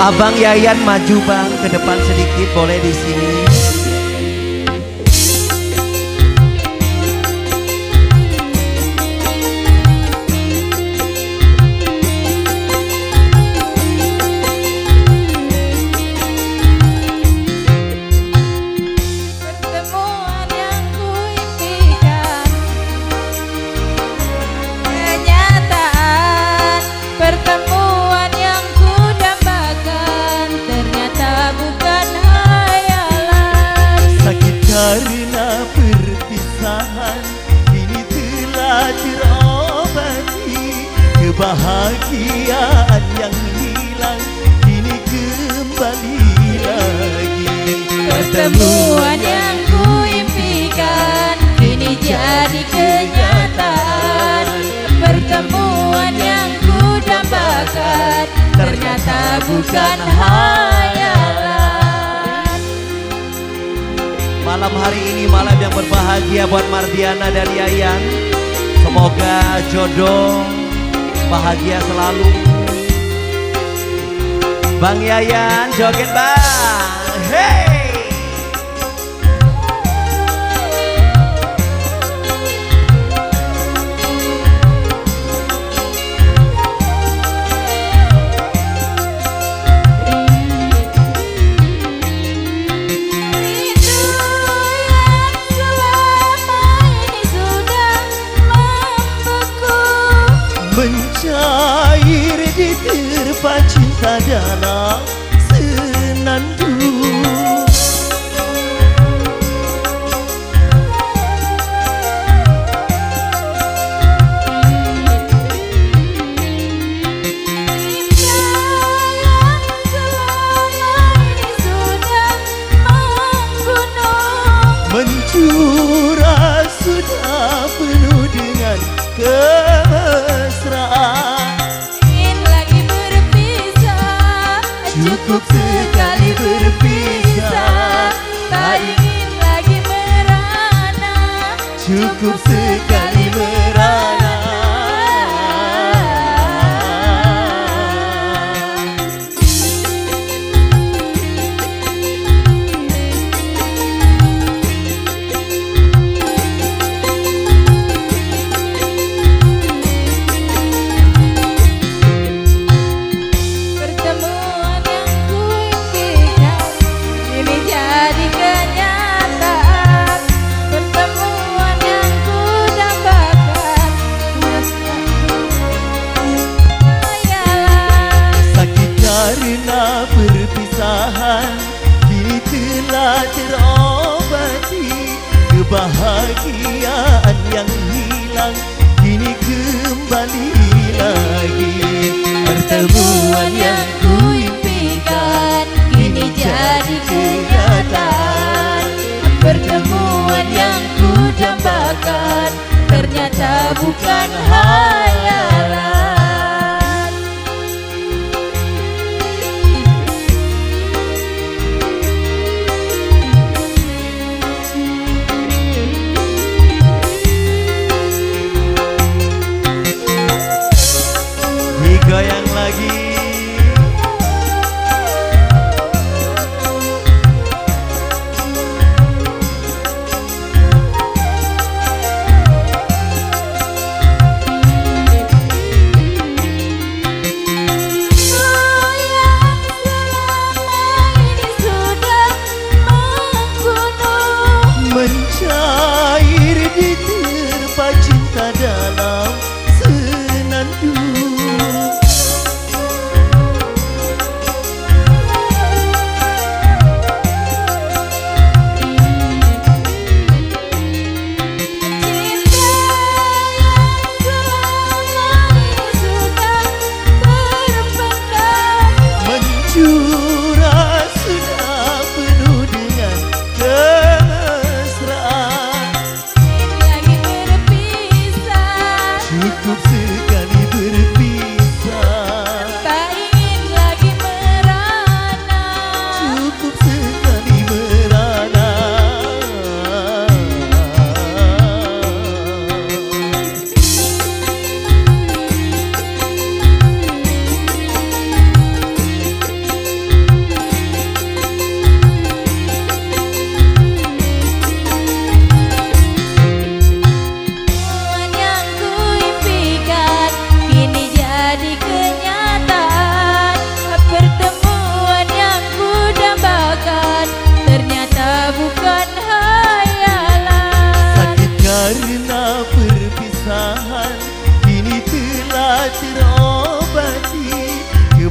Abang Yayan maju bang ke depan sedikit, boleh di sini. Karena perpisahan kini telah terobati, kebahagiaan yang hilang kini kembali lagi. Pertemuan yang kuimpikan kini jadi kenyataan. Pertemuan yang kudambakan ternyata bukan hayalan. Malam hari ini malam yang berbahagia buat Mardiana dan Yayan. Semoga jodoh bahagia selalu. Bang Yayan joget bang, hey. Mencair di terpa cinta dalam senandung. Mencurah sudah penuh dengan kemesraan. Ingin lagi berpisah, Cukup sekali berpisah, tak ingin lagi merana. cukup sekali merana. Pertemuan yang kuimpikan kini jadi kenyataan. Pertemuan yang kudambakan hayalan. Sakit karena perpisahan kini telah terobati, kebahagiaan yang hilang kini kembali lagi. Pertemuan yang kuimpikan kini jadi kenyataan. Pertemuan yang kudambakan ternyata bukan hayalan. Goyang lagi.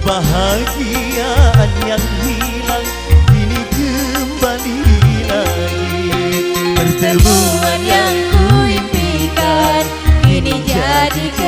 Kebahagiaan yang hilang kini kembali lagi. Pertemuan yang ku impikan kini jadi